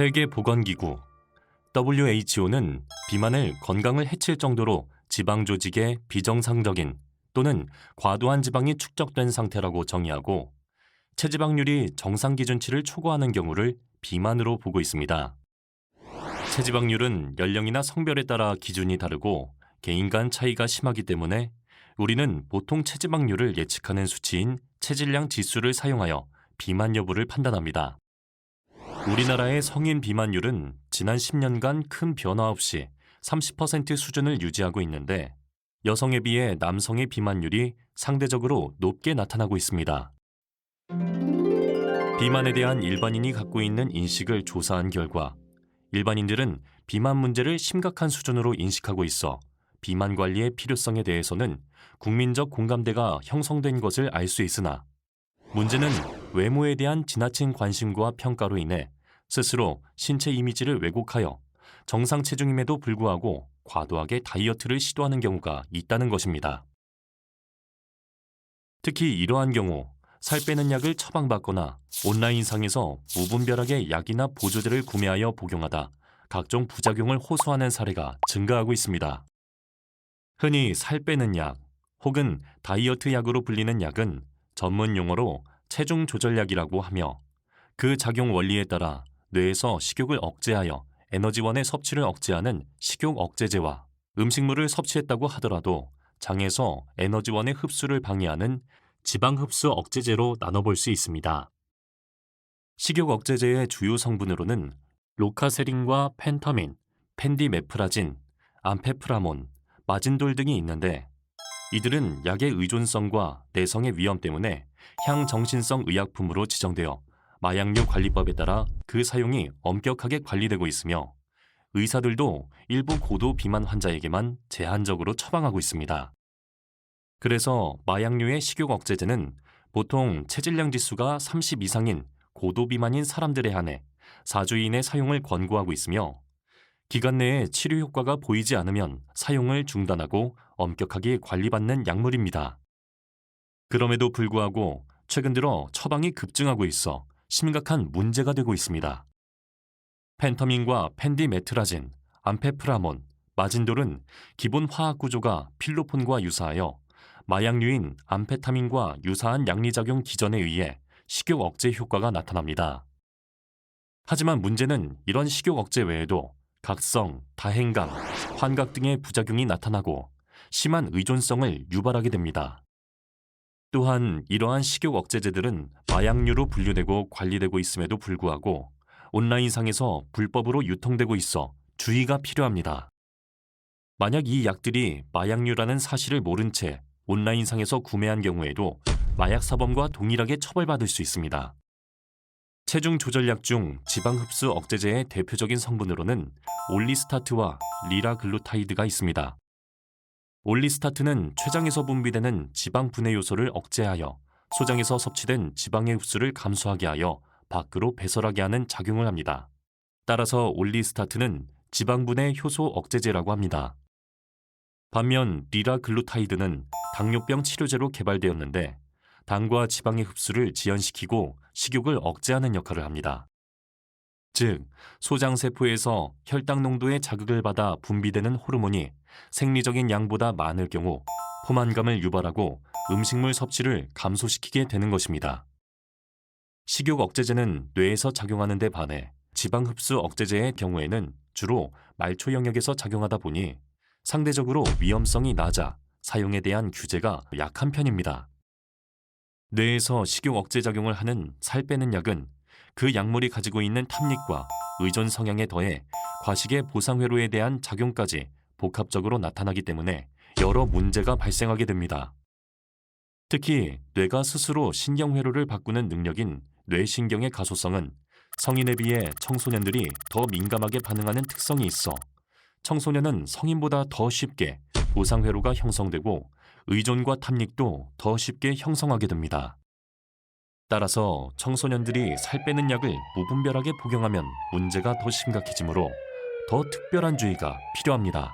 세계보건기구 WHO는 비만을 건강을 해칠 정도로 지방 조직의 비정상적인 또는 과도한 지방이 축적된 상태라고 정의하고 체지방률이 정상 기준치를 초과하는 경우를 비만으로 보고 있습니다. 체지방률은 연령이나 성별에 따라 기준이 다르고 개인 간 차이가 심하기 때문에 우리는 보통 체지방률을 예측하는 수치인 체질량 지수를 사용하여 비만 여부를 판단합니다. 우리나라의 성인 비만율은 지난 10년간 큰 변화 없이 30% 수준을 유지하고 있는데 여성에 비해 남성의 비만율이 상대적으로 높게 나타나고 있습니다. 비만에 대한 일반인이 갖고 있는 인식을 조사한 결과 일반인들은 비만 문제를 심각한 수준으로 인식하고 있어 비만 관리의 필요성에 대해서는 국민적 공감대가 형성된 것을 알 수 있으나 문제는 외모에 대한 지나친 관심과 평가로 인해 스스로 신체 이미지를 왜곡하여 정상 체중임에도 불구하고 과도하게 다이어트를 시도하는 경우가 있다는 것입니다. 특히 이러한 경우 살 빼는 약을 처방받거나 온라인상에서 무분별하게 약이나 보조제를 구매하여 복용하다 각종 부작용을 호소하는 사례가 증가하고 있습니다. 흔히 살 빼는 약 혹은 다이어트 약으로 불리는 약은 전문 용어로 체중 조절약이라고 하며 그 작용 원리에 따라 뇌에서 식욕을 억제하여 에너지원의 섭취를 억제하는 식욕 억제제와 음식물을 섭취했다고 하더라도 장에서 에너지원의 흡수를 방해하는 지방 흡수 억제제로 나눠볼 수 있습니다. 식욕 억제제의 주요 성분으로는 로카세린과 펜터민, 펜디메프라진, 암페프라몬, 마진돌 등이 있는데 이들은 약의 의존성과 내성의 위험 때문에 향정신성 의약품으로 지정되어 마약류 관리법에 따라 그 사용이 엄격하게 관리되고 있으며 의사들도 일부 고도 비만 환자에게만 제한적으로 처방하고 있습니다. 그래서 마약류의 식욕 억제제는 보통 체질량 지수가 30 이상인 고도 비만인 사람들에 한해 4주 이내 사용을 권고하고 있으며 기간 내에 치료 효과가 보이지 않으면 사용을 중단하고 엄격하게 관리받는 약물입니다. 그럼에도 불구하고 최근 들어 처방이 급증하고 있어 심각한 문제가 되고 있습니다. 펜터민과 펜디메트라진, 암페프라몬, 마진돌은 기본 화학 구조가 필로폰과 유사하여 마약류인 암페타민과 유사한 양리작용 기전에 의해 식욕 억제 효과가 나타납니다. 하지만 문제는 이런 식욕 억제 외에도 각성, 다행감, 환각 등의 부작용이 나타나고 심한 의존성을 유발하게 됩니다. 또한 이러한 식욕 억제제들은 마약류로 분류되고 관리되고 있음에도 불구하고 온라인상에서 불법으로 유통되고 있어 주의가 필요합니다. 만약 이 약들이 마약류라는 사실을 모른 채 온라인상에서 구매한 경우에도 마약사범과 동일하게 처벌받을 수 있습니다. 체중 조절약 중 지방 흡수 억제제의 대표적인 성분으로는 올리스타트와 리라글루타이드가 있습니다. 올리스타트는 췌장에서 분비되는 지방 분해 요소를 억제하여 소장에서 섭취된 지방의 흡수를 감소하게 하여 밖으로 배설하게 하는 작용을 합니다. 따라서 올리스타트는 지방 분해 효소 억제제라고 합니다. 반면 리라글루타이드는 당뇨병 치료제로 개발되었는데 당과 지방의 흡수를 지연시키고 식욕을 억제하는 역할을 합니다. 즉, 소장세포에서 혈당 농도의 자극을 받아 분비되는 호르몬이 생리적인 양보다 많을 경우 포만감을 유발하고 음식물 섭취를 감소시키게 되는 것입니다. 식욕 억제제는 뇌에서 작용하는 데 반해 지방 흡수 억제제의 경우에는 주로 말초 영역에서 작용하다 보니 상대적으로 위험성이 낮아 사용에 대한 규제가 약한 편입니다. 뇌에서 식욕 억제 작용을 하는 살 빼는 약은 그 약물이 가지고 있는 탐닉과 의존 성향에 더해 과식의 보상회로에 대한 작용까지 복합적으로 나타나기 때문에 여러 문제가 발생하게 됩니다. 특히 뇌가 스스로 신경회로를 바꾸는 능력인 뇌신경의 가소성은 성인에 비해 청소년들이 더 민감하게 반응하는 특성이 있어 청소년은 성인보다 더 쉽게 보상회로가 형성되고 의존과 탐닉도 더 쉽게 형성하게 됩니다. 따라서 청소년들이 살 빼는 약을 무분별하게 복용하면 문제가 더 심각해지므로 더 특별한 주의가 필요합니다.